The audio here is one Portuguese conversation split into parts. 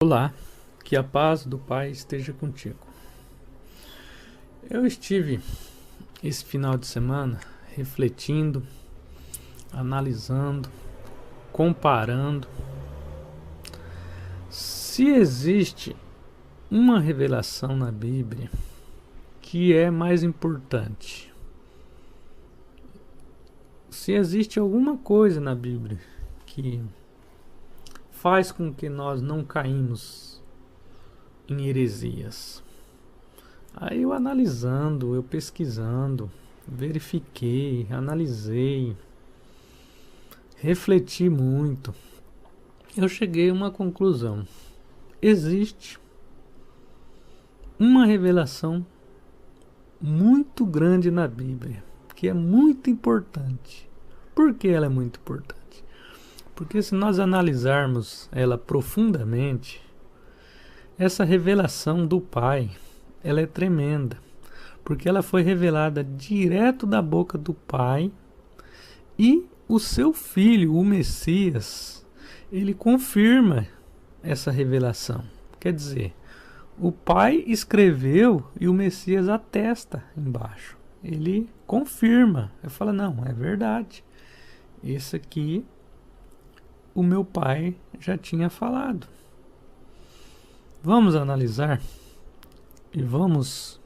Olá, que a paz do Pai esteja contigo. Eu estive esse final de semana refletindo, analisando, comparando se existe uma revelação na Bíblia que é mais importante. Se existe alguma coisa na Bíblia que faz com que nós não caímos em heresias. Aí eu analisando, eu pesquisando, verifiquei, analisei, refleti muito. Eu cheguei a uma conclusão. Existe uma revelação muito grande na Bíblia, que é muito importante. Por que ela é muito importante? Porque se nós analisarmos ela profundamente, essa revelação do Pai, ela é tremenda. Porque ela foi revelada direto da boca do Pai e o seu Filho, o Messias, ele confirma essa revelação. Quer dizer, o Pai escreveu e o Messias atesta embaixo. Ele confirma. Ele fala, não, é verdade. Esse aqui o meu Pai já tinha falado. Vamos analisar e vamos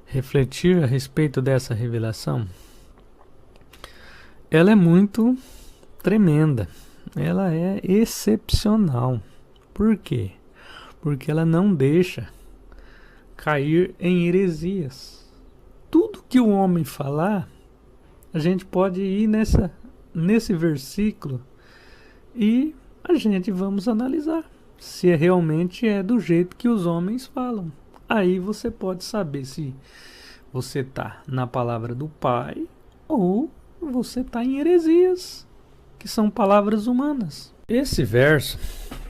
refletir a respeito dessa revelação. Ela é muito tremenda. Ela é excepcional. Por quê? Porque ela não deixa cair em heresias. Tudo que o homem falar, a gente pode ir nesse versículo e a gente vamos analisar se realmente é do jeito que os homens falam. Aí você pode saber se você está na palavra do Pai ou você está em heresias, que são palavras humanas. Esse verso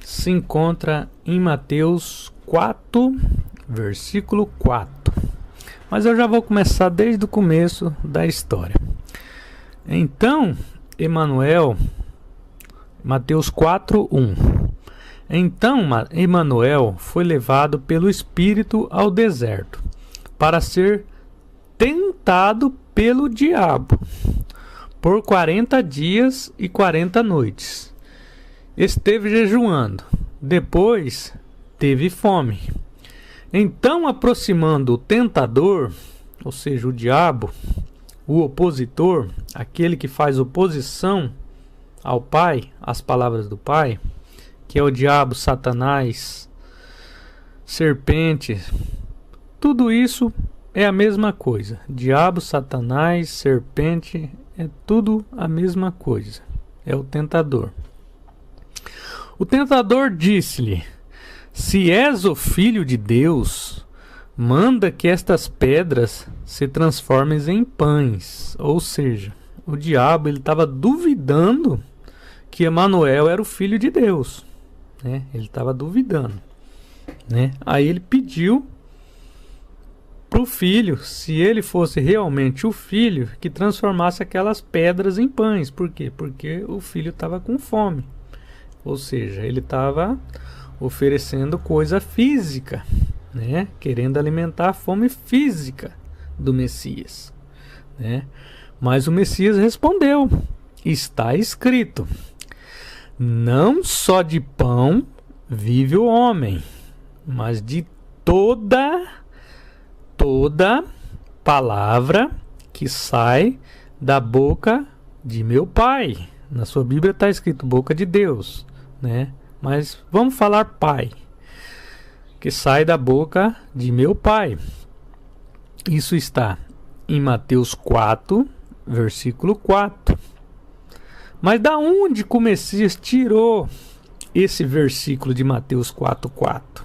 se encontra em Mateus 4, versículo 4. Mas eu já vou começar desde o começo da história. Então, Mateus 4, 1. Então Emanuel foi levado pelo Espírito ao deserto para ser tentado pelo diabo por 40 dias e 40 noites. Esteve jejuando, depois teve fome. Então, aproximando o tentador, ou seja, o diabo, o opositor, aquele que faz oposição ao Pai, às palavras do Pai, que é o diabo, Satanás, serpente, tudo isso é a mesma coisa. Diabo, Satanás, serpente, é tudo a mesma coisa. É o tentador. O tentador disse-lhe: se és o Filho de Deus, manda que estas pedras se transformem em pães. Ou seja, o diabo estava duvidando que Emanuel era o Filho de Deus. Né? Ele estava duvidando. Né? Aí ele pediu para o filho, se ele fosse realmente o filho, que transformasse aquelas pedras em pães. Por quê? Porque o filho estava com fome. Ou seja, ele estava oferecendo coisa física, né? Querendo alimentar a fome física do Messias. Né? Mas o Messias respondeu: está escrito, não só de pão vive o homem, mas de toda palavra que sai da boca de meu Pai. Na sua Bíblia está escrito boca de Deus, né? Mas vamos falar Pai, que sai da boca de meu Pai. Isso está em Mateus 4, versículo 4. Mas da onde que o Messias tirou esse versículo de Mateus 4:4?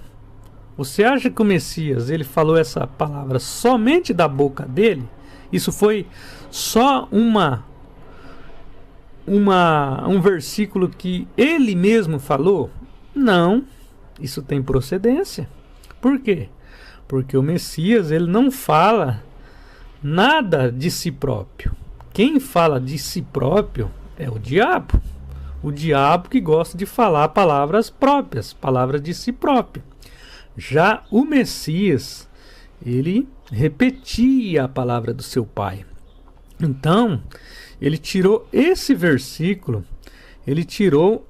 Você acha que o Messias ele falou essa palavra somente da boca dele? Isso foi só um versículo que ele mesmo falou? Não, isso tem procedência. Por quê? Porque o Messias ele não fala nada de si próprio. Quem fala de si próprio é o diabo. o diabo que gosta de falar palavras próprias, palavras de si próprio. Já o Messias, ele repetia a palavra do seu pai. Então, ele tirou esse versículo, ele tirou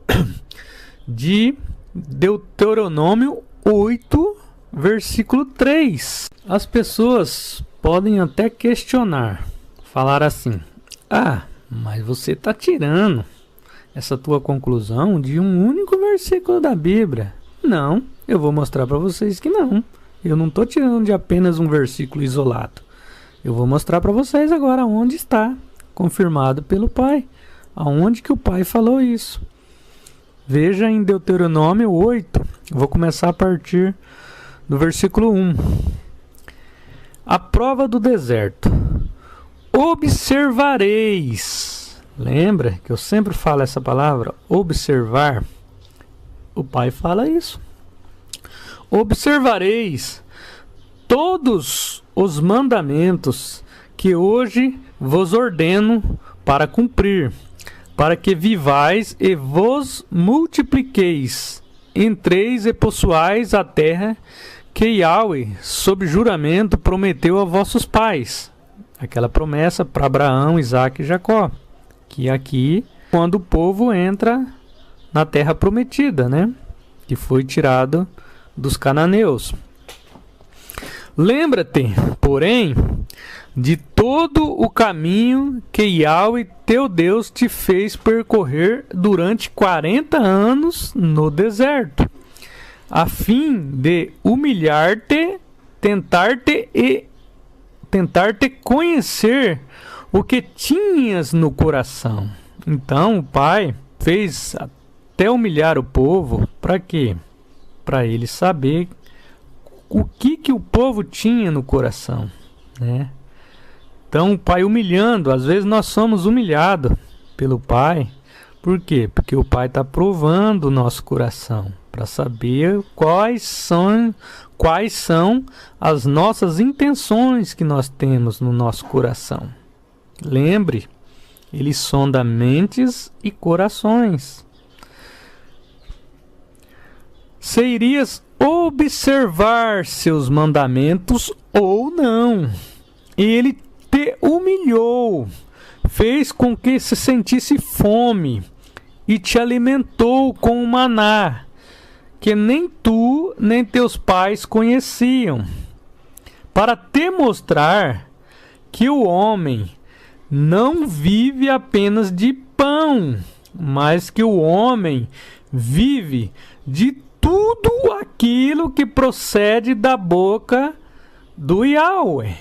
de Deuteronômio 8, versículo 3. As pessoas podem até questionar, falar assim: ah, mas você está tirando essa tua conclusão de um único versículo da Bíblia. Não, eu vou mostrar para vocês que não. Eu não estou tirando de apenas um versículo isolado. Eu vou mostrar para vocês agora onde está confirmado pelo Pai. Aonde que o Pai falou isso. Veja em Deuteronômio 8. Vou começar a partir do versículo 1. A prova do deserto. Observareis. Lembra que eu sempre falo essa palavra? Observar. O Pai fala isso. Observareis todos os mandamentos que hoje vos ordeno para cumprir, para que vivais e vos multipliqueis, entreis e possuais a terra que Yahweh, sob juramento, prometeu a vossos pais. Aquela promessa para Abraão, Isaque e Jacó. Que aqui, quando o povo entra na terra prometida, né? Que foi tirado dos cananeus. Lembra-te, porém, de todo o caminho que Yahweh teu Deus te fez percorrer durante 40 anos no deserto, a fim de humilhar-te, tentar-te conhecer o que tinhas no coração. Então o Pai fez até humilhar o povo, para quê? Para ele saber o que o povo tinha no coração, né? Então o Pai humilhando, às vezes nós somos humilhados pelo Pai. Por quê? Porque o Pai está provando o nosso coração, para saber quais são as nossas intenções que nós temos no nosso coração. Lembre, Ele sonda mentes e corações. Se irias observar seus mandamentos ou não. Ele te humilhou, fez com que se sentisse fome e te alimentou com o maná, que nem tu nem teus pais conheciam, para te mostrar que o homem não vive apenas de pão, mas que o homem vive de tudo aquilo que procede da boca do Yahweh.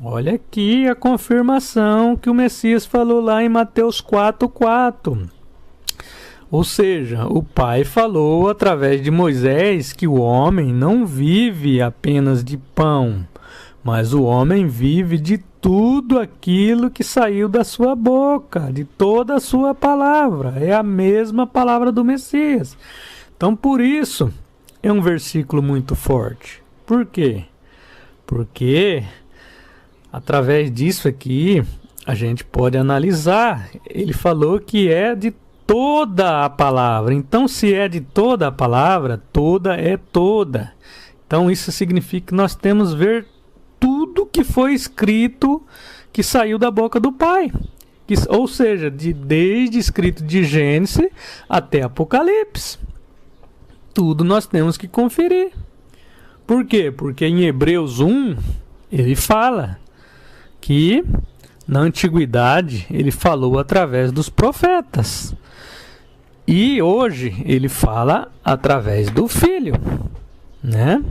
Olha aqui a confirmação que o Messias falou lá em Mateus 4:4. Ou seja, o Pai falou através de Moisés que o homem não vive apenas de pão, mas o homem vive de tudo aquilo que saiu da sua boca, de toda a sua palavra. É a mesma palavra do Messias. Então, por isso, é um versículo muito forte. Por quê? Porque, através disso aqui, a gente pode analisar. Ele falou que é de toda a palavra. Então, se é de toda a palavra, toda é toda. Então, isso significa que nós temos que ver tudo que foi escrito, que saiu da boca do Pai. Ou seja, desde escrito de Gênesis até Apocalipse. Tudo nós temos que conferir. Por quê? Porque em Hebreus 1, ele fala que na antiguidade ele falou através dos profetas. E hoje ele fala através do Filho, né?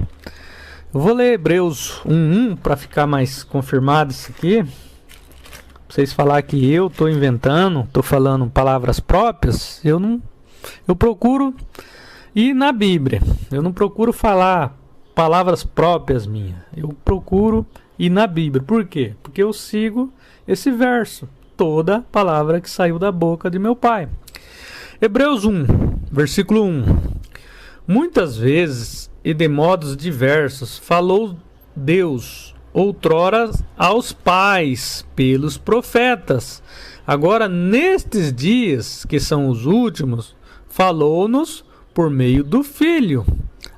Eu vou ler Hebreus 1:1 para ficar mais confirmado isso aqui. Pra vocês falar que eu estou inventando, estou falando palavras próprias, eu procuro ir na Bíblia. Eu não procuro falar palavras próprias minhas. Eu procuro ir na Bíblia. Por quê? Porque eu sigo esse verso. Toda palavra que saiu da boca de meu Pai. Hebreus 1, versículo 1. Muitas vezes e de modos diversos falou Deus outrora aos pais pelos profetas. Agora, nestes dias, que são os últimos, falou-nos por meio do Filho,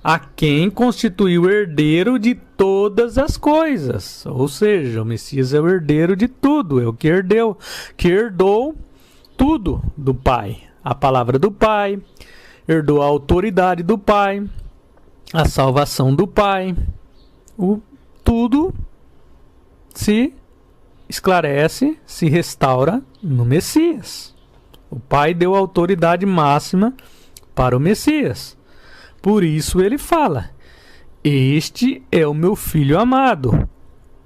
a quem constituiu herdeiro de todas as coisas. Ou seja, o Messias é o herdeiro de tudo, é o que herdou tudo do Pai. A palavra do Pai, herdou a autoridade do Pai, a salvação do Pai. Tudo se esclarece, se restaura no Messias. O Pai deu a autoridade máxima para o Messias. Por isso ele fala: este é o meu filho amado,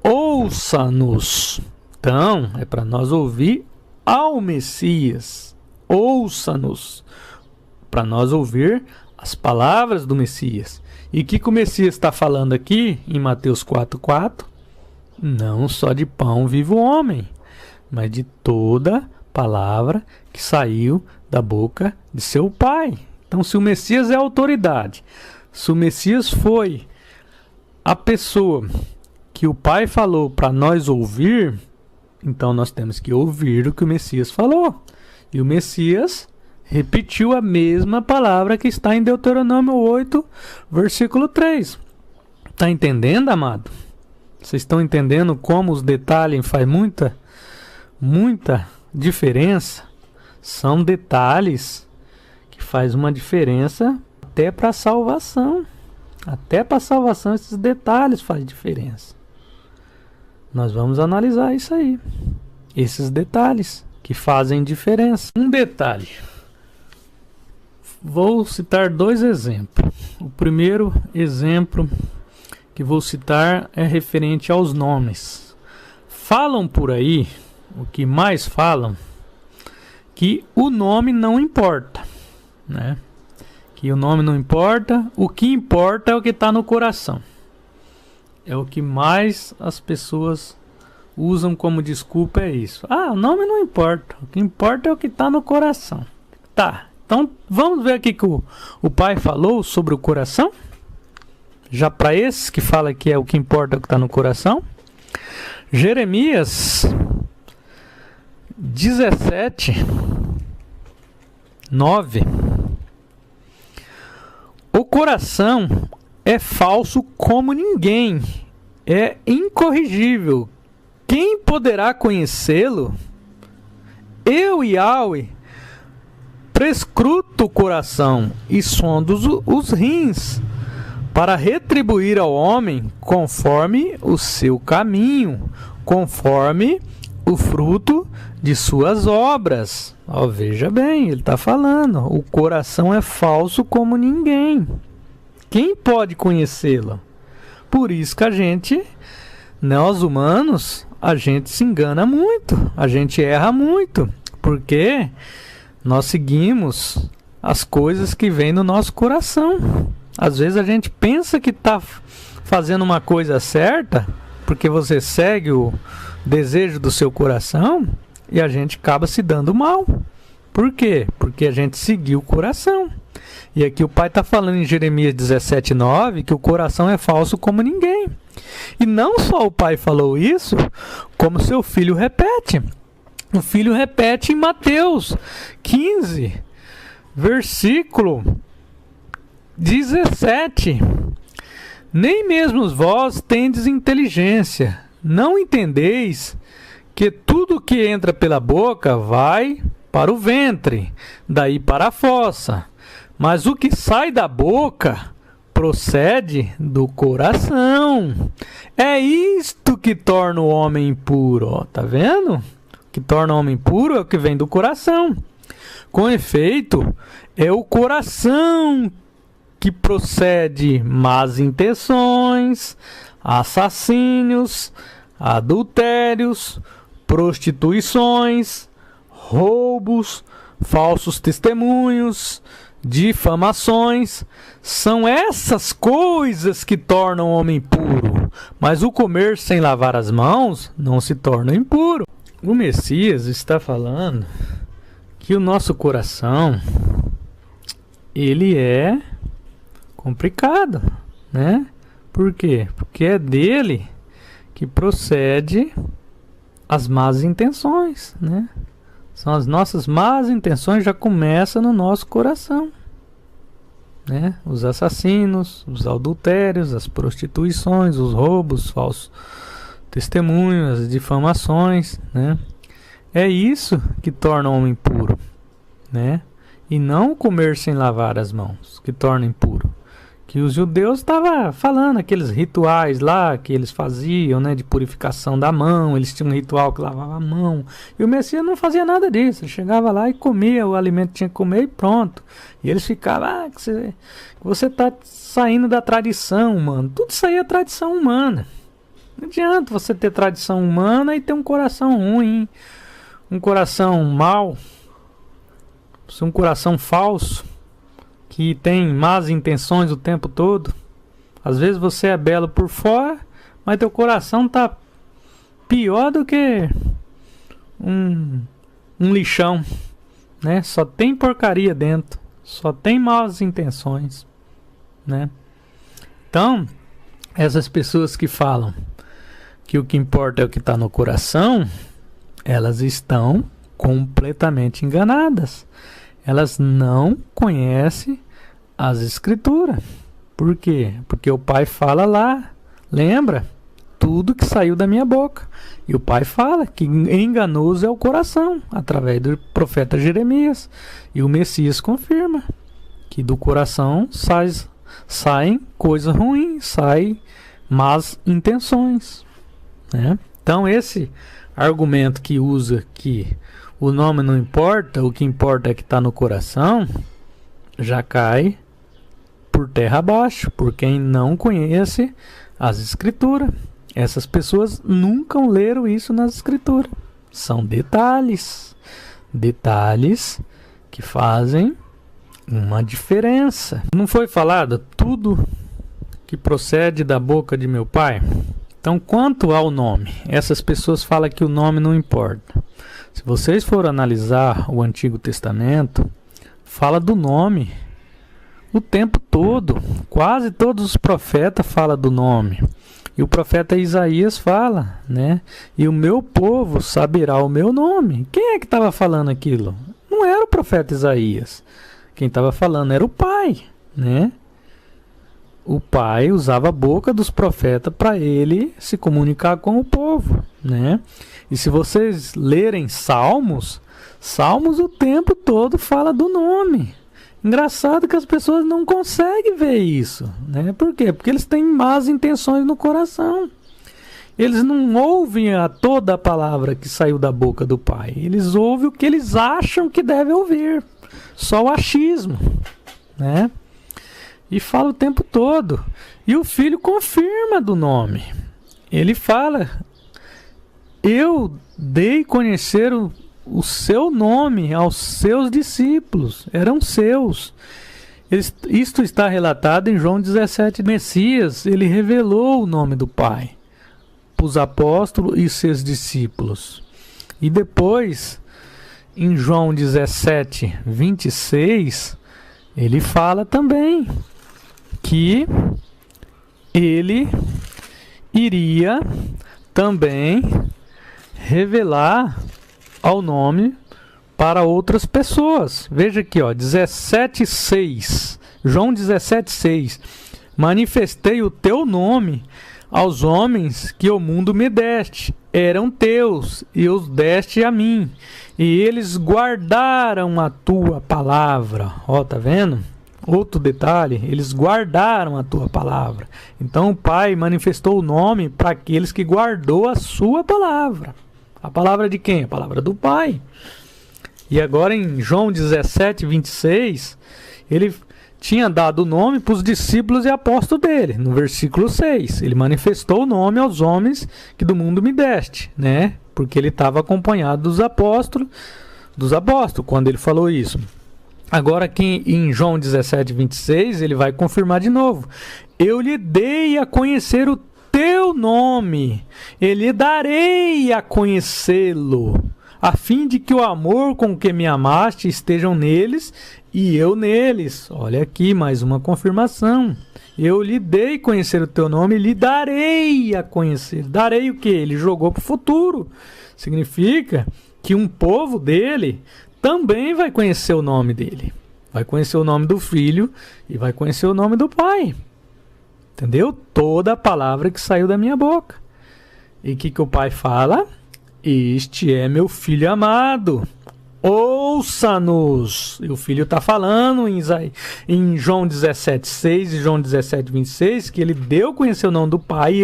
ouça-nos. Então, é para nós ouvir ao Messias. Ouça-nos. Para nós ouvir as palavras do Messias. E o que o Messias está falando aqui em Mateus 4,4? Não só de pão vive o homem, mas de toda palavra que saiu da boca de seu Pai. Então, se o Messias é a autoridade, se o Messias foi a pessoa que o Pai falou para nós ouvir, então nós temos que ouvir o que o Messias falou. E o Messias repetiu a mesma palavra que está em Deuteronômio 8, versículo 3. Está entendendo, amado? Vocês estão entendendo como os detalhes fazem muita diferença? São detalhes que faz uma diferença até para a salvação. Até para a salvação esses detalhes fazem diferença. Nós vamos analisar isso aí. Esses detalhes que fazem diferença. Um detalhe. Vou citar 2 exemplos. O primeiro exemplo que vou citar é referente aos nomes. Falam por aí, o que mais falam, que o nome não importa, né? Que o nome não importa, o que importa é o que está no coração. É o que mais as pessoas usam como desculpa, é isso. O nome não importa, o que importa é o que está no coração. Tá, então vamos ver aqui que o Pai falou sobre o coração. Já para esses que falam que é o que importa é o que está no coração. Jeremias 17, 9. O coração é falso como ninguém, é incorrigível. Quem poderá conhecê-lo? Eu, Yahweh, prescruto o coração e sondo os rins, para retribuir ao homem conforme o seu caminho, conforme o fruto de suas obras. Veja bem, ele está falando, o coração é falso como ninguém. Quem pode conhecê-lo? Por isso que a gente, nós humanos, a gente se engana muito, a gente erra muito, porque nós seguimos as coisas que vêm no nosso coração. Às vezes a gente pensa que está fazendo uma coisa certa, porque você segue o desejo do seu coração, e a gente acaba se dando mal. Por quê? Porque a gente seguiu o coração. E aqui o Pai está falando em Jeremias 17, 9, que o coração é falso como ninguém. E não só o Pai falou isso, como seu filho repete. O filho repete em Mateus 15, versículo 17. Nem mesmo vós tendes inteligência, não entendeis que tudo que entra pela boca vai para o ventre, daí para a fossa. Mas o que sai da boca procede do coração. É isto que torna o homem impuro. Tá vendo? O que torna o homem impuro é o que vem do coração. Com efeito, é o coração que procede más intenções, assassínios, adultérios, prostituições, roubos, falsos testemunhos, difamações. São essas coisas que tornam o homem impuro. Mas o comer sem lavar as mãos não se torna impuro. O Messias está falando que o nosso coração, ele é complicado, né? Por quê? Porque é dele que procede as más intenções, né? São as nossas más intenções, já começam no nosso coração, né? Os assassinos, os adultérios, as prostituições, os roubos, os falsos testemunhos, as difamações, né? É isso que torna o homem puro, né? E não comer sem lavar as mãos, que torna impuro. Que os judeus estavam falando, aqueles rituais lá que eles faziam, né, de purificação da mão, eles tinham um ritual que lavava a mão, e o Messias não fazia nada disso, ele chegava lá e comia o alimento que tinha que comer e pronto. E eles ficavam, você está saindo da tradição humana. Tudo isso aí é tradição humana. Não adianta você ter tradição humana e ter um coração ruim, um coração mau, um coração falso, que tem más intenções o tempo todo. Às vezes você é belo por fora, mas teu coração tá pior do que um lixão, né? Só tem porcaria dentro, só tem más intenções, né? Então, essas pessoas que falam que o que importa é o que está no coração, elas estão completamente enganadas. Elas não conhecem as escrituras. Por quê? Porque o Pai fala lá, lembra? Tudo que saiu da minha boca. E o Pai fala que enganoso é o coração, através do profeta Jeremias. E o Messias confirma que do coração saem coisas ruins, saem más intenções, né? Então esse argumento que usa que o nome não importa, o que importa é que está no coração, já cai por terra abaixo, por quem não conhece as escrituras. Essas pessoas nunca leram isso nas escrituras. São detalhes que fazem uma diferença. Não foi falado tudo que procede da boca de meu Pai? Então, quanto ao nome, essas pessoas falam que o nome não importa. Se vocês forem analisar o Antigo Testamento, fala do nome o tempo todo. Quase todos os profetas falam do nome. E o profeta Isaías fala, né? E o meu povo saberá o meu nome. Quem é que estava falando aquilo? Não era o profeta Isaías. Quem estava falando era o Pai, né? O Pai usava a boca dos profetas para ele se comunicar com o povo, né? E se vocês lerem Salmos o tempo todo fala do nome. Engraçado que as pessoas não conseguem ver isso, né? Por quê? Porque eles têm más intenções no coração. Eles não ouvem toda a palavra que saiu da boca do Pai. Eles ouvem o que eles acham que devem ouvir. Só o achismo, né? E fala o tempo todo. E o Filho confirma do nome. Ele fala: eu dei conhecer o seu nome aos seus discípulos. Eram seus. Isto está relatado em João 17. Messias, ele revelou o nome do Pai para os apóstolos e seus discípulos. E depois, em João 17, 26, ele fala também que ele iria também revelar ao nome para outras pessoas. Veja aqui, ó, 17:6. João 17:6. Manifestei o teu nome aos homens que o mundo me deste. Eram teus e os deste a mim. E eles guardaram a tua palavra. Ó, tá vendo? Outro detalhe, eles guardaram a tua palavra. Então o Pai manifestou o nome para aqueles que guardou a sua palavra. A palavra de quem? A palavra do Pai. E agora em João 17, 26, ele tinha dado o nome para os discípulos e apóstolos dele. No versículo 6, ele manifestou o nome aos homens que do mundo me deste, né? Porque ele estava acompanhado dos apóstolos, quando ele falou isso. Agora aqui em João 17, 26, ele vai confirmar de novo. Eu lhe dei a conhecer o teu nome, e lhe darei a conhecê-lo, a fim de que o amor com que me amaste estejam neles e eu neles. Olha aqui, mais uma confirmação. Eu lhe dei conhecer o teu nome e lhe darei a conhecer. Darei o quê? Ele jogou para o futuro. Significa que um povo dele também vai conhecer o nome dele. Vai conhecer o nome do filho e vai conhecer o nome do pai. Entendeu? Toda a palavra que saiu da minha boca. E o que o pai fala? Este é meu filho amado. Ouça-nos. E o filho está falando em João 17,6 e João 17,26 que ele deu a conhecer o nome do pai e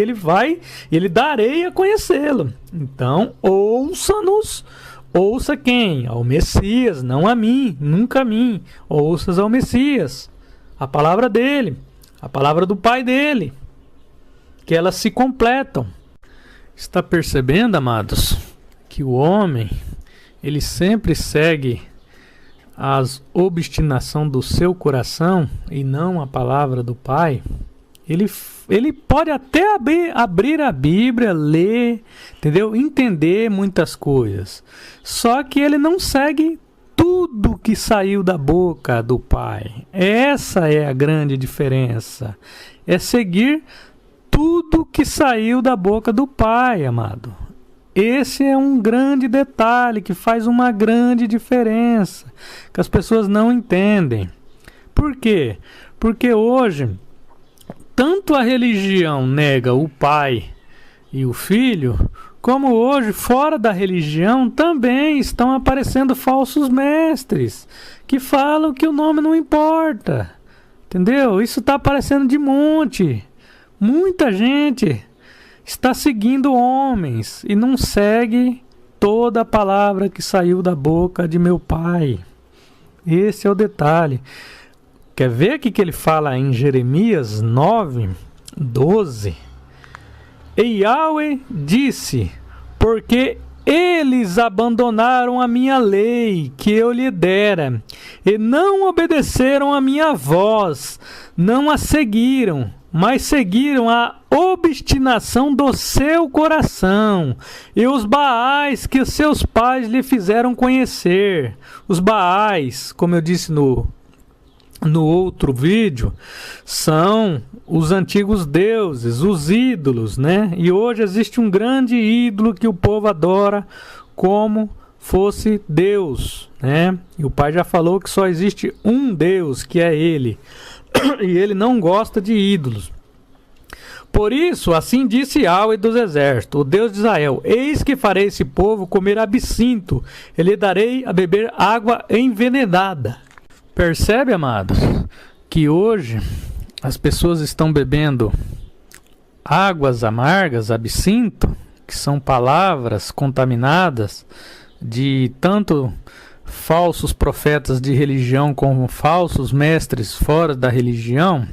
ele darei a conhecê-lo. Então, ouça-nos. Ouça quem? Ao Messias, não a mim, nunca a mim. Ouças ao Messias, a palavra dele, a palavra do pai dele, que elas se completam. Está percebendo, amados, que o homem, ele sempre segue as obstinação do seu coração e não a palavra do pai? Ele pode até abrir a Bíblia, ler, entendeu? Entender muitas coisas. Só que ele não segue tudo que saiu da boca do Pai. Essa é a grande diferença. É seguir tudo que saiu da boca do Pai, amado. Esse é um grande detalhe que faz uma grande diferença, que as pessoas não entendem. Por quê? Porque hoje tanto a religião nega o pai e o filho, como hoje, fora da religião, também estão aparecendo falsos mestres, que falam que o nome não importa. Entendeu? Isso está aparecendo de monte. Muita gente está seguindo homens e não segue toda a palavra que saiu da boca de meu pai. Esse é o detalhe. Quer ver o que ele fala em Jeremias 9:12? E Yahweh disse: porque eles abandonaram a minha lei que eu lhe dera, e não obedeceram a minha voz, não a seguiram, mas seguiram a obstinação do seu coração, e os Baais que os seus pais lhe fizeram conhecer. Os Baais, como eu disse no outro vídeo, são os antigos deuses, os ídolos, né? E hoje existe um grande ídolo que o povo adora como fosse Deus, né? E o pai já falou que só existe um Deus, que é ele. E ele não gosta de ídolos. Por isso, assim disse Yahweh dos exércitos, o Deus de Israel: eis que farei esse povo comer absinto, e lhe darei a beber água envenenada. Percebe, amados, que hoje as pessoas estão bebendo águas amargas, absinto, que são palavras contaminadas de tanto falsos profetas de religião como falsos mestres fora da religião.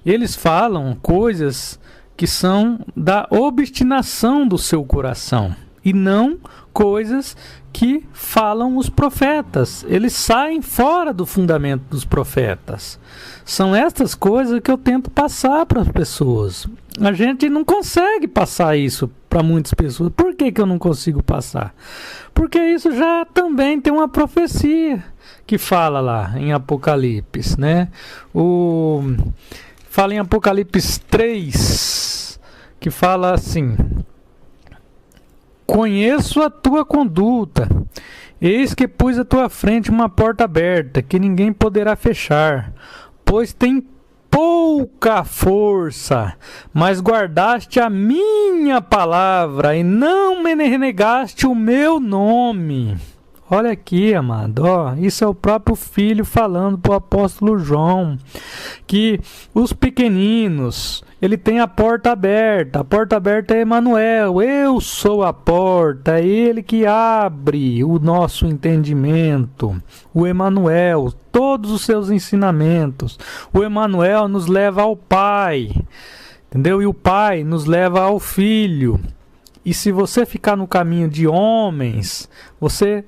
Eles falam coisas que são da obstinação do seu coração e não coisas que falam os profetas. Eles saem fora do fundamento dos profetas. São estas coisas que eu tento passar para as pessoas. A gente não consegue passar isso para muitas pessoas. Por que eu não consigo passar? Porque isso já também tem uma profecia que fala lá em Apocalipse, né? Fala em Apocalipse 3, que fala assim: conheço a tua conduta, eis que pus à tua frente uma porta aberta, que ninguém poderá fechar, pois tem pouca força, mas guardaste a minha palavra, e não me renegaste o meu nome. Olha aqui, amado, isso é o próprio Filho falando para o apóstolo João, que os pequeninos, ele tem a porta aberta é Emanuel, eu sou a porta, é ele que abre o nosso entendimento, o Emanuel, todos os seus ensinamentos, o Emanuel nos leva ao Pai, entendeu? E o Pai nos leva ao Filho, e se você ficar no caminho de homens, você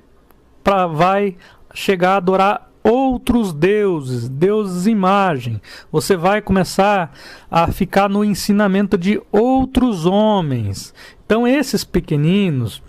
vai chegar a adorar outros deuses, deuses imagem. Você vai começar a ficar no ensinamento de outros homens. Então esses pequeninos,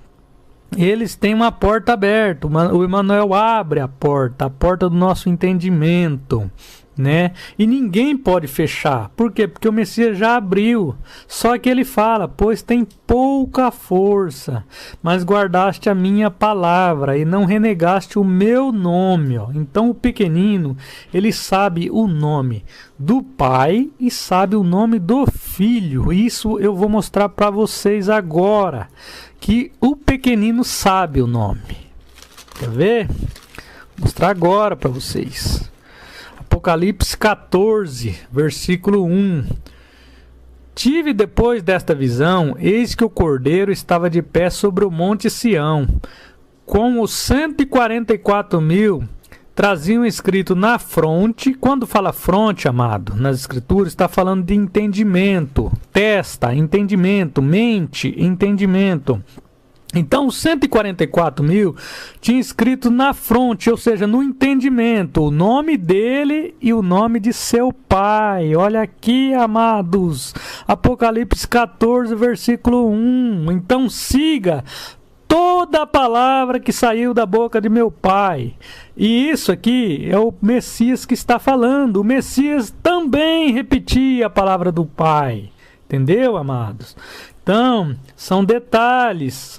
eles têm uma porta aberta. O Emmanuel abre a porta do nosso entendimento, né? E ninguém pode fechar. Por quê? Porque o Messias já abriu. Só que ele fala: pois tem pouca força, mas guardaste a minha palavra e não renegaste o meu nome. Ó. Então o pequenino, ele sabe o nome do Pai e sabe o nome do Filho. Isso eu vou mostrar para vocês agora, que o pequenino sabe o nome. Quer ver? Vou mostrar agora para vocês. Apocalipse 14, versículo 1. Tive depois desta visão, eis que o Cordeiro estava de pé sobre o monte Sião, com os 144.000 traziam escrito na fronte. Quando fala fronte, amado, nas escrituras, está falando de entendimento, testa, entendimento, mente, entendimento. Então, os 144.000 tinha escrito na fronte, ou seja, no entendimento, o nome dele e o nome de seu pai. Olha aqui, amados, Apocalipse 14, versículo 1. Então, siga toda a palavra que saiu da boca de meu pai. E isso aqui é o Messias que está falando. O Messias também repetia a palavra do pai. Entendeu, amados? Então, são detalhes.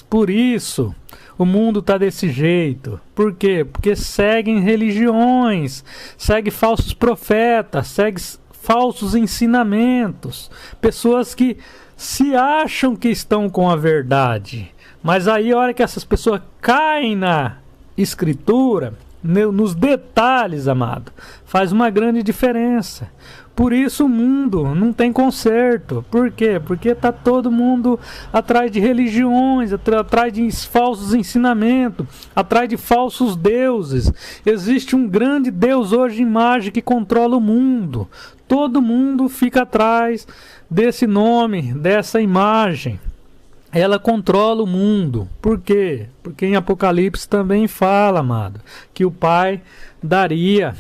Por isso, o mundo está desse jeito. Por quê? Porque seguem religiões, seguem falsos profetas, seguem falsos ensinamentos. Pessoas que se acham que estão com a verdade. Mas aí, a hora que essas pessoas caem na escritura, nos detalhes, amado, faz uma grande diferença. Por isso o mundo não tem conserto. Por quê? Porque está todo mundo atrás de religiões, atrás de falsos ensinamentos, atrás de falsos deuses. Existe um grande Deus hoje, imagem, que controla o mundo. Todo mundo fica atrás desse nome, dessa imagem. Ela controla o mundo. Por quê? Porque em Apocalipse também fala, amado, que o Pai daria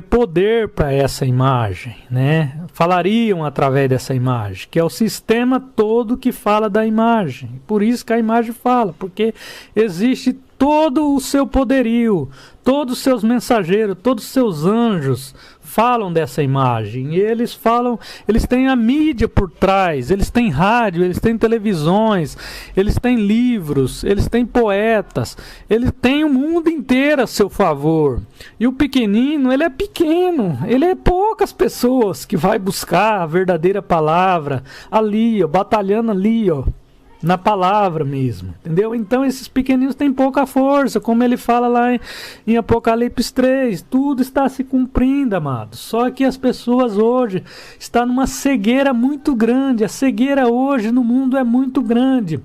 poder para essa imagem, né? Falariam através dessa imagem, que é o sistema todo que fala da imagem. Por isso que a imagem fala, porque existe todo o seu poderio, todos os seus mensageiros, todos os seus anjos falam dessa imagem. E eles falam, eles têm a mídia por trás, eles têm rádio, eles têm televisões, eles têm livros, eles têm poetas, eles têm o mundo inteiro a seu favor. E o pequenino, ele é pequeno, ele é poucas pessoas que vai buscar a verdadeira palavra ali, ó, batalhando ali, ó, na palavra mesmo, entendeu? Então esses pequeninos têm pouca força, como ele fala lá em Apocalipse 3, tudo está se cumprindo, amado. Só que as pessoas hoje estão numa cegueira muito grande. A cegueira hoje no mundo é muito grande.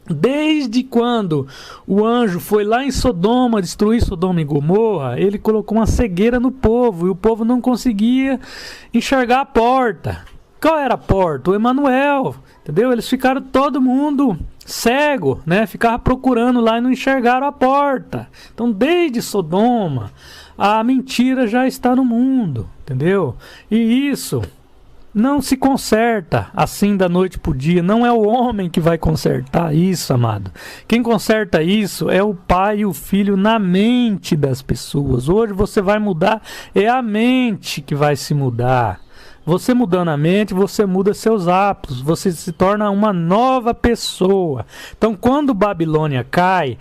Desde quando o anjo foi lá em Sodoma, destruir Sodoma e Gomorra, ele colocou uma cegueira no povo, e o povo não conseguia enxergar a porta. Qual era a porta? O Emmanuel, entendeu? Eles ficaram todo mundo cego, né? Ficava procurando lá e não enxergaram a porta. Então, desde Sodoma, a mentira já está no mundo, entendeu? E isso não se conserta assim da noite para o dia. Não é o homem que vai consertar isso, amado. Quem conserta isso é o Pai e o Filho na mente das pessoas. Hoje você vai mudar, é a mente que vai se mudar. Você mudando a mente, você muda seus hábitos, você se torna uma nova pessoa. Então, quando Babilônia cai,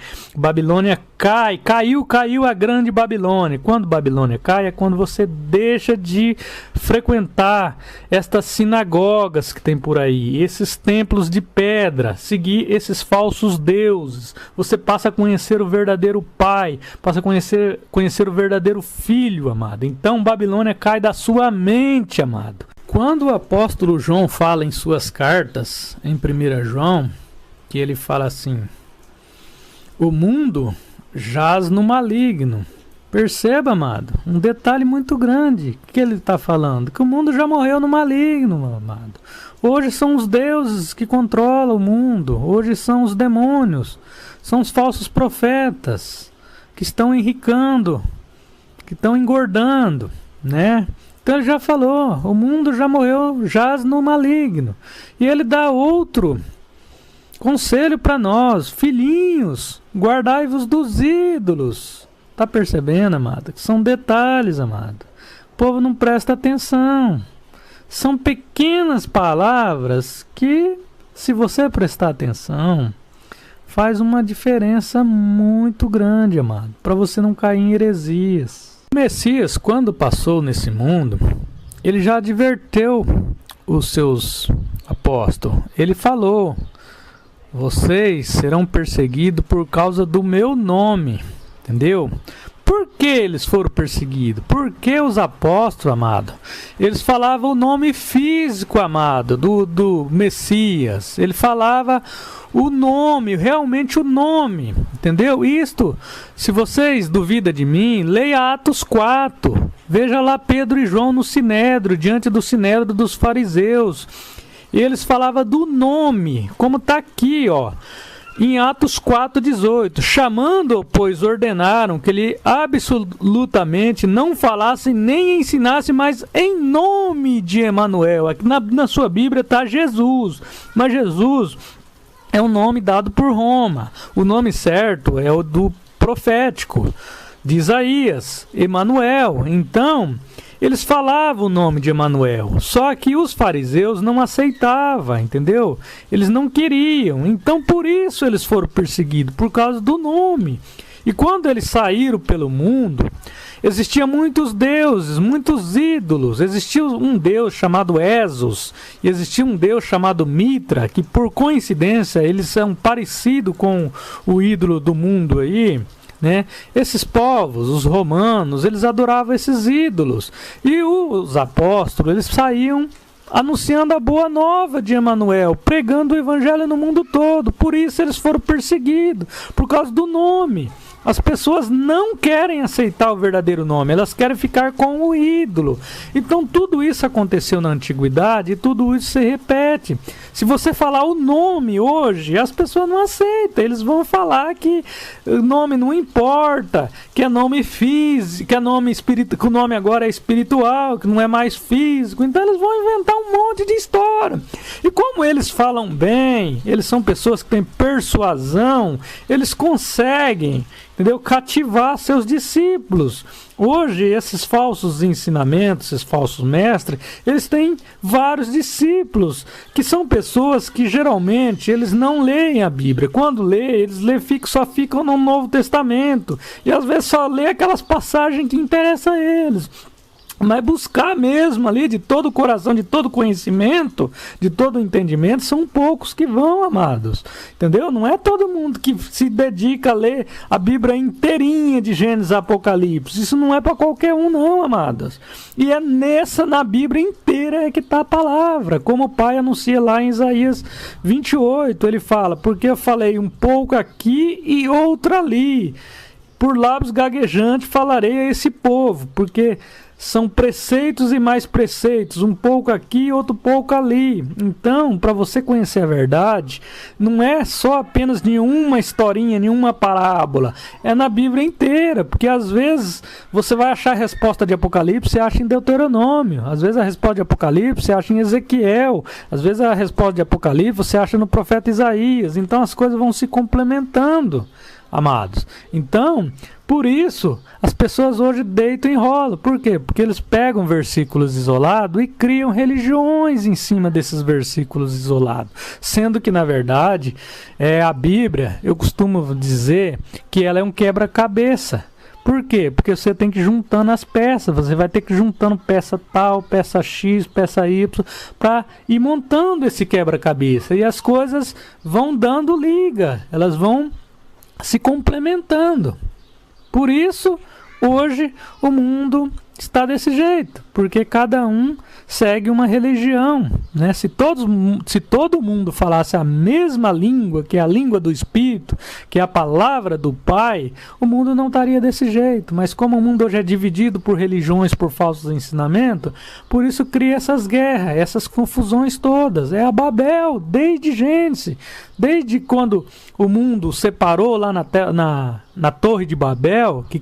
caiu a grande Babilônia. Quando Babilônia cai, é quando você deixa de frequentar estas sinagogas que tem por aí, esses templos de pedra, seguir esses falsos deuses. Você passa a conhecer o verdadeiro Pai, passa a conhecer o verdadeiro Filho, amado. Então, Babilônia cai da sua mente, amado. Quando o apóstolo João fala em suas cartas, em 1 João, que ele fala assim: o mundo jaz no maligno. Perceba, amado, um detalhe muito grande que ele está falando, que o mundo já morreu no maligno, amado. Hoje são os deuses que controlam o mundo, hoje são os demônios, são os falsos profetas que estão enricando, que estão engordando, né? Então ele já falou, o mundo já morreu, jaz no maligno. E ele dá outro Conselho para nós, filhinhos, guardai-vos dos ídolos. Tá percebendo, amado? São detalhes, amado. O povo não presta atenção. São pequenas palavras que, se você prestar atenção, faz uma diferença muito grande, amado, para você não cair em heresias. O Messias, quando passou nesse mundo, ele já adverteu os seus apóstolos. Ele falou: vocês serão perseguidos por causa do meu nome. Entendeu? Por que eles foram perseguidos? Porque os apóstolos, amado, eles falavam o nome físico, amado, do Messias. Ele falava o nome, realmente o nome. Entendeu? Isto, se vocês duvidam de mim, leia Atos 4. Veja lá Pedro e João no Sinédrio, diante do Sinédrio dos fariseus. E eles falavam do nome, como está aqui, ó. Em Atos 4,18, chamando, pois ordenaram que ele absolutamente não falasse nem ensinasse, mas em nome de Emanuel. Aqui na sua Bíblia está Jesus, mas Jesus é um nome dado por Roma. O nome certo é o do profético, de Isaías, Emanuel. Então, eles falavam o nome de Emanuel, só que os fariseus não aceitavam, entendeu? Eles não queriam, então por isso eles foram perseguidos, por causa do nome. E quando eles saíram pelo mundo, existiam muitos deuses, muitos ídolos. Existia um deus chamado Esos, e existia um deus chamado Mitra, que por coincidência eles são parecidos com o ídolo do mundo aí, né? Esses povos, os romanos, eles adoravam esses ídolos. E os apóstolos, eles saíam anunciando a boa nova de Emanuel, pregando o evangelho no mundo todo. Por isso eles foram perseguidos, por causa do nome. As pessoas não querem aceitar o verdadeiro nome, elas querem ficar com o ídolo. Então tudo isso aconteceu na antiguidade e tudo isso se repete. Se você falar o nome hoje, as pessoas não aceitam. Eles vão falar que o nome não importa, que é nome físico, que é nome espiritual, que o nome agora é espiritual, que não é mais físico. Então eles vão inventar um monte de história. E como eles falam bem, eles são pessoas que têm persuasão, eles conseguem, entendeu, cativar seus discípulos. Hoje, esses falsos ensinamentos, esses falsos mestres, eles têm vários discípulos, que são pessoas que geralmente eles não leem a Bíblia. Quando lê, eles só ficam no Novo Testamento. E às vezes só lê aquelas passagens que interessam a eles. Mas buscar mesmo ali de todo o coração, de todo o conhecimento, de todo o entendimento, são poucos que vão, amados. Entendeu? Não é todo mundo que se dedica a ler a Bíblia inteirinha de Gênesis a Apocalipse. Isso não é para qualquer um, não, amados. E é na Bíblia inteira que está a palavra. Como o Pai anuncia lá em Isaías 28, ele fala: porque eu falei um pouco aqui e outro ali. Por lábios gaguejantes falarei a esse povo, porque são preceitos e mais preceitos, um pouco aqui e outro pouco ali. Então, para você conhecer a verdade, não é só apenas nenhuma historinha, nenhuma parábola, é na Bíblia inteira, porque às vezes você vai achar a resposta de Apocalipse, você acha em Deuteronômio, às vezes a resposta de Apocalipse você acha em Ezequiel, às vezes a resposta de Apocalipse você acha no profeta Isaías. Então as coisas vão se complementando, amados. Então, por isso, as pessoas hoje deitam e enrolam. Por quê? Porque eles pegam versículos isolados e criam religiões em cima desses versículos isolados. Sendo que, na verdade, a Bíblia, eu costumo dizer que ela é um quebra-cabeça. Por quê? Porque você tem que ir juntando as peças. Você vai ter que ir juntando peça tal, peça X, peça Y, para ir montando esse quebra-cabeça. E as coisas vão dando liga. Elas vão se complementando. Por isso, hoje, o mundo está desse jeito, porque cada um segue uma religião, né? Se todo mundo falasse a mesma língua, que é a língua do Espírito, que é a palavra do Pai, o mundo não estaria desse jeito. Mas como o mundo hoje é dividido por religiões, por falsos ensinamentos, por isso cria essas guerras, essas confusões todas. É a Babel, desde Gênesis, desde quando o mundo separou lá na Torre de Babel, que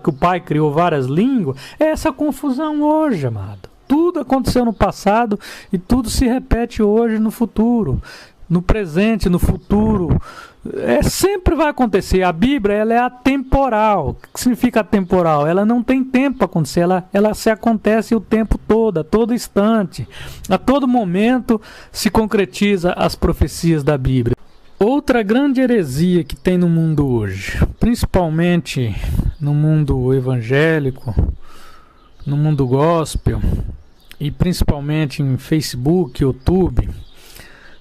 o Pai criou várias línguas. É essa confusão hoje, amado. Tudo aconteceu no passado e tudo se repete hoje no futuro. no presente, no futuro. Sempre vai acontecer. A Bíblia, ela é atemporal. O que significa atemporal? Ela não tem tempo para acontecer. Ela se acontece o tempo todo, a todo instante. A todo momento se concretiza as profecias da Bíblia. Outra grande heresia que tem no mundo hoje, principalmente no mundo evangélico, no mundo gospel, e principalmente em Facebook, YouTube,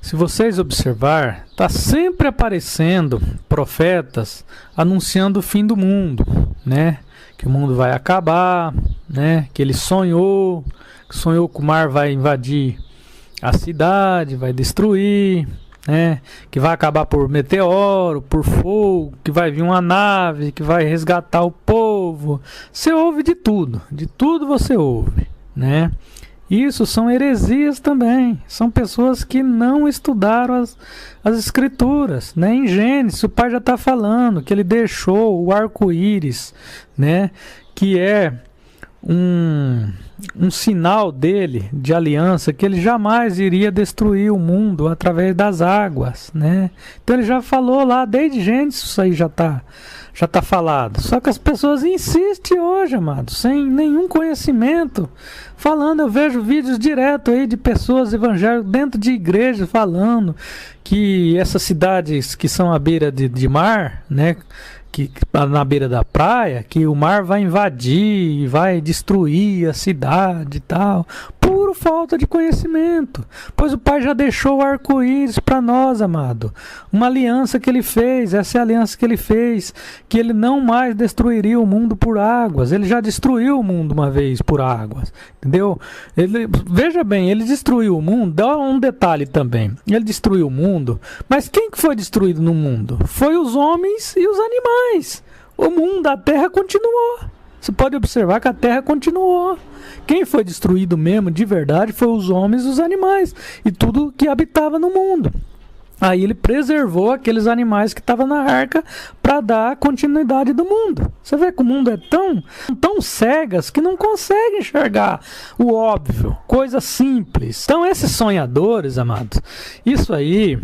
se vocês observar, está sempre aparecendo profetas anunciando o fim do mundo, né? Que o mundo vai acabar, né? Que ele sonhou que o mar vai invadir a cidade, vai destruir, né? Que vai acabar por meteoro, por fogo, que vai vir uma nave, que vai resgatar o povo. Você ouve de tudo você ouve, né? Isso são heresias também. São pessoas que não estudaram as escrituras, né? Em Gênesis, o pai já está falando que ele deixou o arco-íris, né? Que é um sinal dele de aliança, que ele jamais iria destruir o mundo através das águas, né? Então ele já falou lá, desde Gênesis isso aí já tá falado. Só que as pessoas insistem hoje, amados, sem nenhum conhecimento, falando. Eu vejo vídeos direto aí de pessoas evangélicas dentro de igrejas falando que essas cidades que são à beira de mar, né, que na beira da praia, que o mar vai invadir, vai destruir a cidade e tal. Puro falta de conhecimento. Pois o Pai já deixou o arco-íris para nós, amado. Uma aliança que ele fez, essa é a aliança que ele fez, que ele não mais destruiria o mundo por águas. Ele já destruiu o mundo uma vez por águas, entendeu? Veja bem, ele destruiu o mundo. Dá um detalhe também. Ele destruiu o mundo, mas quem que foi destruído no mundo? Foi os homens e os animais. O mundo, a terra continuou. Você pode observar que a terra continuou. Quem foi destruído mesmo, de verdade, foi os homens e os animais. E tudo que habitava no mundo. Aí ele preservou aqueles animais que estavam na arca para dar continuidade do mundo. Você vê que o mundo é tão cegas que não consegue enxergar o óbvio. Coisa simples. Então esses sonhadores, amados, isso aí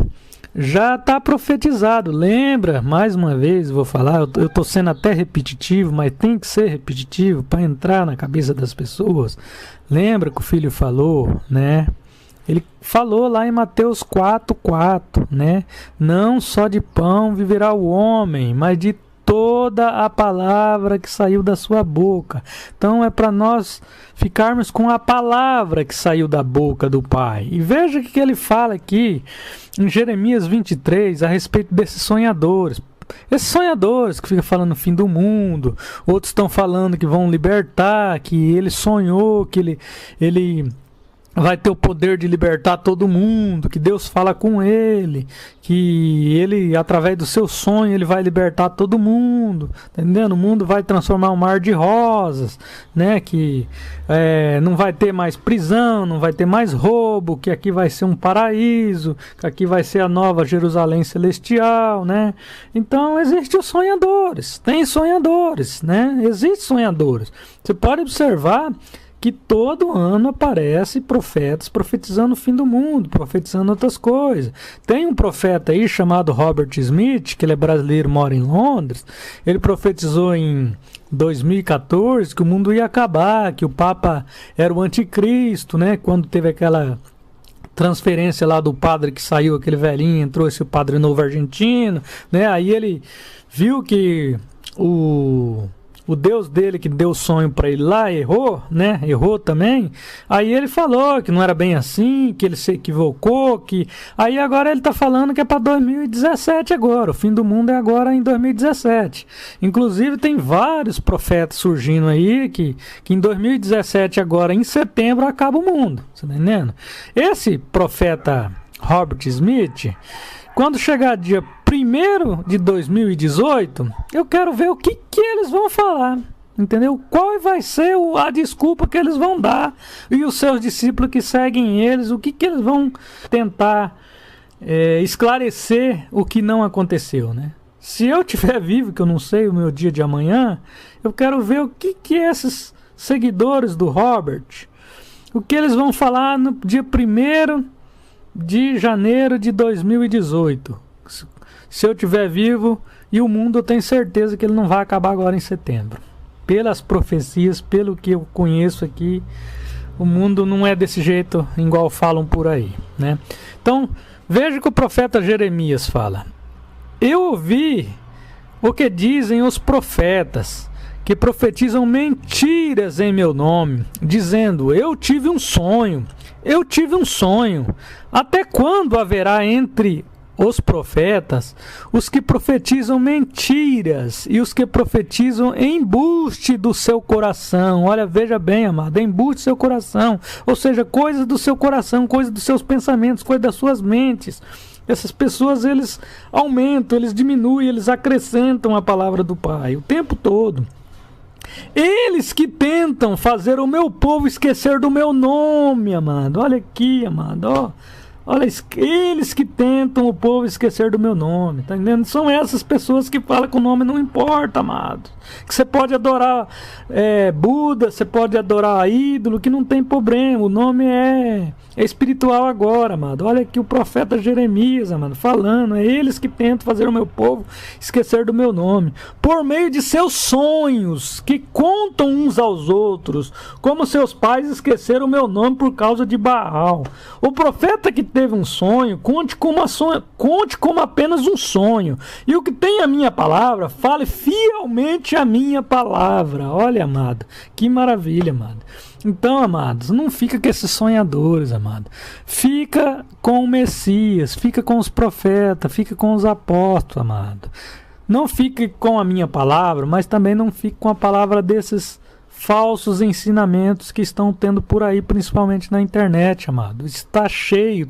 já está profetizado. Lembra, mais uma vez vou falar, eu estou sendo até repetitivo, mas tem que ser repetitivo para entrar na cabeça das pessoas. Lembra que o filho falou, né? Ele falou lá em Mateus 4:4, né? Não só de pão viverá o homem, mas de toda a palavra que saiu da sua boca. Então é para nós ficarmos com a palavra que saiu da boca do Pai. E veja o que ele fala aqui em Jeremias 23 a respeito desses sonhadores. Esses sonhadores que ficam falando no fim do mundo, outros estão falando que vão libertar, que ele sonhou, que ele vai ter o poder de libertar todo mundo, que Deus fala com ele, que ele, através do seu sonho, ele vai libertar todo mundo, tá entendendo? O mundo vai transformar um mar de rosas, né? Que não vai ter mais prisão, não vai ter mais roubo, que aqui vai ser um paraíso, que aqui vai ser a nova Jerusalém celestial, né? Então, existem os sonhadores, tem sonhadores, né? Existem sonhadores. Você pode observar que todo ano aparece profetas profetizando o fim do mundo, profetizando outras coisas. Tem um profeta aí chamado Robert Smith, que ele é brasileiro, mora em Londres. Ele profetizou em 2014 que o mundo ia acabar, que o Papa era o anticristo, né? Quando teve aquela transferência lá do padre que saiu, aquele velhinho, entrou esse padre novo argentino, né? Aí ele viu que o Deus dele que deu o sonho para ele lá errou, né? Errou também. Aí ele falou que não era bem assim, que ele se equivocou, que aí agora ele está falando que é para 2017 agora. O fim do mundo é agora em 2017. Inclusive tem vários profetas surgindo aí que em 2017 agora em setembro acaba o mundo. Você tá entendendo? Esse profeta Robert Smith, quando chegar dia 1º de 2018, eu quero ver o que eles vão falar, entendeu? Qual vai ser a desculpa que eles vão dar, e os seus discípulos que seguem eles, o que eles vão tentar esclarecer o que não aconteceu, né? Se eu estiver vivo, que eu não sei o meu dia de amanhã, eu quero ver o que esses seguidores do Robert, o que eles vão falar no dia 1º de janeiro de 2018. Se eu estiver vivo, e o mundo, eu tenho certeza que ele não vai acabar agora em setembro. Pelas profecias, pelo que eu conheço aqui, o mundo não é desse jeito, igual falam por aí, né? Então, veja que o profeta Jeremias fala: eu ouvi o que dizem os profetas, que profetizam mentiras em meu nome, dizendo: eu tive um sonho, eu tive um sonho. Até quando haverá entre os profetas os que profetizam mentiras e os que profetizam embuste do seu coração? Olha, veja bem, amado, embuste do seu coração, ou seja, coisas do seu coração, coisas dos seus pensamentos, coisas das suas mentes. Essas pessoas, eles aumentam, eles diminuem, eles acrescentam a palavra do Pai o tempo todo. Eles que tentam fazer o meu povo esquecer do meu nome, amado. Olha aqui, amado, ó. Olha, eles que tentam o povo esquecer do meu nome, tá entendendo? São essas pessoas que falam que o nome não importa, amado. Que você pode adorar Buda, você pode adorar ídolo, que não tem problema. O nome é espiritual agora, amado. Olha aqui o profeta Jeremias, amado, falando. É eles que tentam fazer o meu povo esquecer do meu nome. Por meio de seus sonhos, que contam uns aos outros, como seus pais esqueceram o meu nome por causa de Baal. O profeta que teve um sonho, conte como apenas um sonho. E o que tem a minha palavra, fale fielmente a minha palavra. Olha, amado, que maravilha, amado. Então, amados, não fica com esses sonhadores, amado. Fica com o Messias, fica com os profetas, fica com os apóstolos, amado. Não fique com a minha palavra, mas também não fique com a palavra desses falsos ensinamentos que estão tendo por aí, principalmente na internet, amado. Está cheio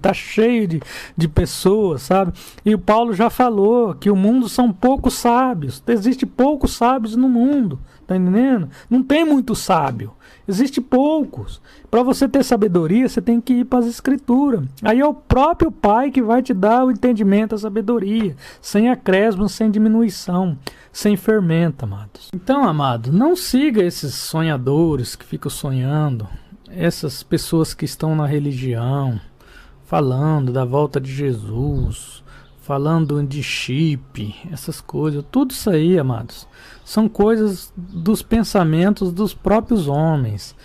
de pessoas, sabe? E o Paulo já falou que o mundo são poucos sábios. Existe poucos sábios no mundo, tá entendendo? Não tem muito sábio. Existe poucos. Para você ter sabedoria, você tem que ir para as escrituras. Aí é o próprio Pai que vai te dar o entendimento, a sabedoria, sem acréscimo, sem diminuição, sem fermento, amados. Então, amado, não siga esses sonhadores que ficam sonhando, essas pessoas que estão na religião, falando da volta de Jesus, falando de chip, essas coisas, tudo isso aí, amados, são coisas dos pensamentos dos próprios homens.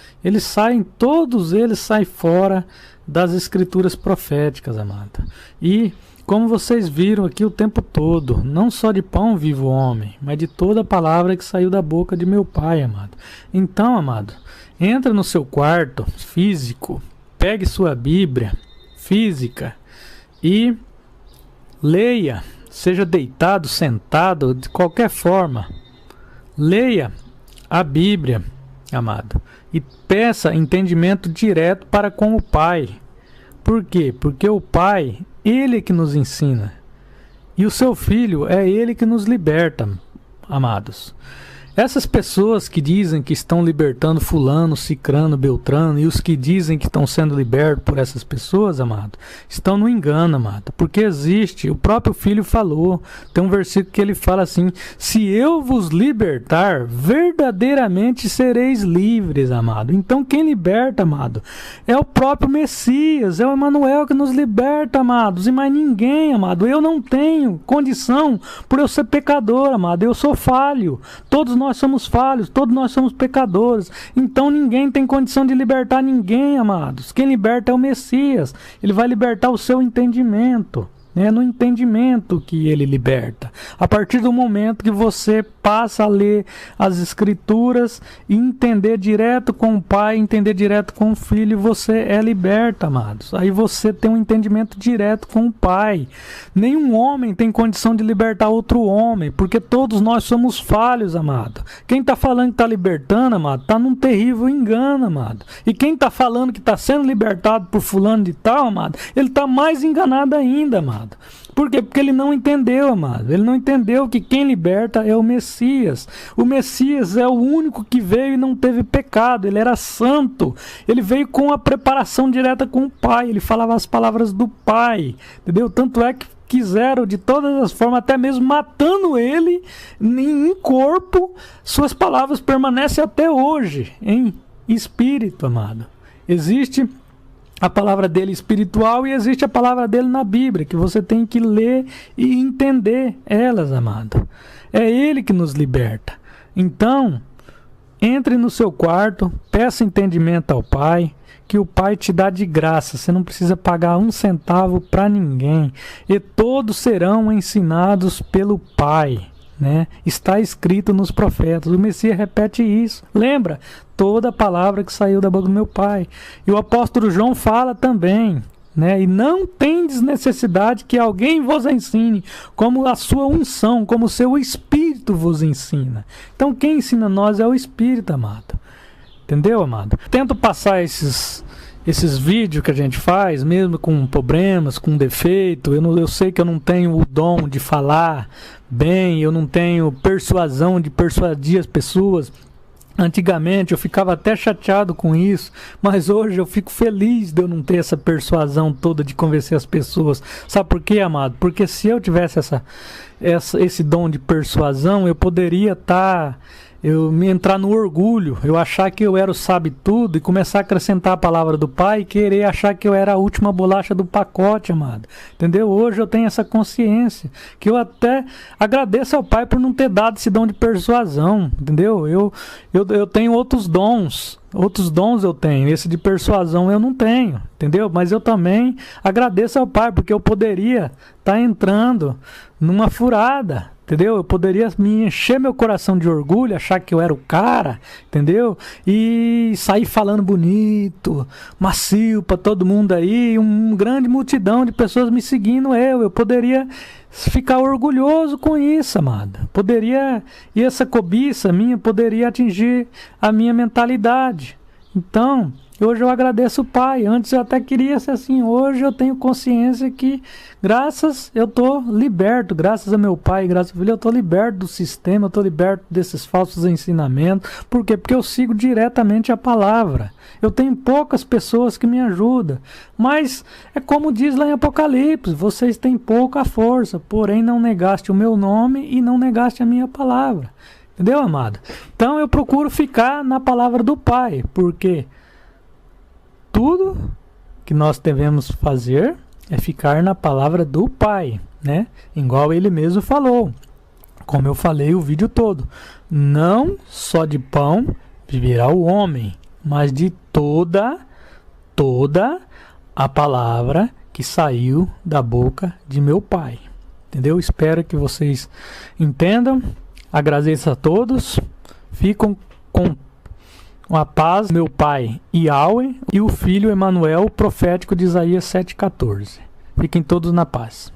Todos eles saem fora das escrituras proféticas, amado. E, como vocês viram aqui o tempo todo, não só de pão vive o homem, mas de toda a palavra que saiu da boca de meu Pai, amado. Então, amado, entra no seu quarto físico, pegue sua Bíblia física e leia, seja deitado, sentado, de qualquer forma. Leia a Bíblia, amado, e peça entendimento direto para com o Pai. Por quê? Porque o Pai, Ele é que nos ensina. E o seu Filho é Ele que nos liberta, amados. Essas pessoas que dizem que estão libertando fulano, cicrano, beltrano, e os que dizem que estão sendo libertos por essas pessoas, amado, estão no engano, amado. Porque existe, o próprio Filho falou, tem um versículo que ele fala assim: se eu vos libertar, verdadeiramente sereis livres, amado. Então quem liberta, amado, é o próprio Messias, é o Emanuel que nos liberta, amados, e mais ninguém, amado. Eu não tenho condição por eu ser pecador, amado, eu sou falho. Todos nós somos falhos, todos nós somos pecadores. Então ninguém tem condição de libertar ninguém, amados. Quem liberta é o Messias. Ele vai libertar o seu entendimento. É no entendimento que ele liberta. A partir do momento que você passa a ler as escrituras e entender direto com o Pai, entender direto com o Filho, você é liberto, amados. Aí você tem um entendimento direto com o Pai. Nenhum homem tem condição de libertar outro homem, porque todos nós somos falhos, amado. Quem está falando que está libertando, amado, está num terrível engano, amado. E quem está falando que está sendo libertado por fulano de tal, amado, ele está mais enganado ainda, amado. Por quê? Porque ele não entendeu, amado. Ele não entendeu que quem liberta é o Messias. O Messias é o único que veio e não teve pecado. Ele era santo. Ele veio com a preparação direta com o Pai. Ele falava as palavras do Pai. Entendeu? Tanto é que quiseram de todas as formas, até mesmo matando ele em corpo, suas palavras permanecem até hoje em espírito, amado. Existe a palavra dele espiritual e existe a palavra dele na Bíblia, que você tem que ler e entender elas, amado. É ele que nos liberta. Então, entre no seu quarto, peça entendimento ao Pai, que o Pai te dá de graça. Você não precisa pagar um centavo para ninguém. E todos serão ensinados pelo Pai. Né? Está escrito nos profetas. O Messias repete isso. Lembra? Toda palavra que saiu da boca do meu Pai. E o apóstolo João fala também, né? E não tendes necessidade que alguém vos ensine, como a sua unção, como o seu Espírito vos ensina. Então quem ensina nós é o Espírito, amado. Entendeu, amado? Tento passar esses vídeos que a gente faz, mesmo com problemas, com defeito. Eu sei que eu não tenho o dom de falar bem, eu não tenho persuasão de persuadir as pessoas. Antigamente eu ficava até chateado com isso, mas hoje eu fico feliz de eu não ter essa persuasão toda de convencer as pessoas. Sabe por quê, amado? Porque se eu tivesse esse dom de persuasão, eu poderia me entrar no orgulho, eu achar que eu era o sabe-tudo e começar a acrescentar a palavra do Pai e querer achar que eu era a última bolacha do pacote, amado. Entendeu? Hoje eu tenho essa consciência, que eu até agradeço ao Pai por não ter dado esse dom de persuasão, entendeu? Eu tenho outros dons eu tenho, esse de persuasão eu não tenho, entendeu? Mas eu também agradeço ao Pai, porque eu poderia estar entrando numa furada, entendeu? Eu poderia me encher meu coração de orgulho, achar que eu era o cara, entendeu? E sair falando bonito, macio para todo mundo aí, uma grande multidão de pessoas me seguindo eu poderia ficar orgulhoso com isso, amado. E essa cobiça minha poderia atingir a minha mentalidade. Então, hoje eu agradeço o Pai. Antes eu até queria ser assim. Hoje eu tenho consciência que, eu estou liberto. Graças a meu Pai, graças ao Filho, eu estou liberto do sistema, eu estou liberto desses falsos ensinamentos. Por quê? Porque eu sigo diretamente a palavra. Eu tenho poucas pessoas que me ajudam. Mas é como diz lá em Apocalipse, vocês têm pouca força, porém não negaste o meu nome e não negaste a minha palavra. Entendeu, amado? Então eu procuro ficar na palavra do Pai, porque tudo que nós devemos fazer é ficar na palavra do Pai, né? Igual ele mesmo falou, como eu falei o vídeo todo. Não só de pão viverá o homem, mas de toda a palavra que saiu da boca de meu Pai. Entendeu? Espero que vocês entendam. Agradeço a todos. Ficam com a paz, meu Pai Yahweh e o Filho Emanuel, profético de Isaías 7,14. Fiquem todos na paz.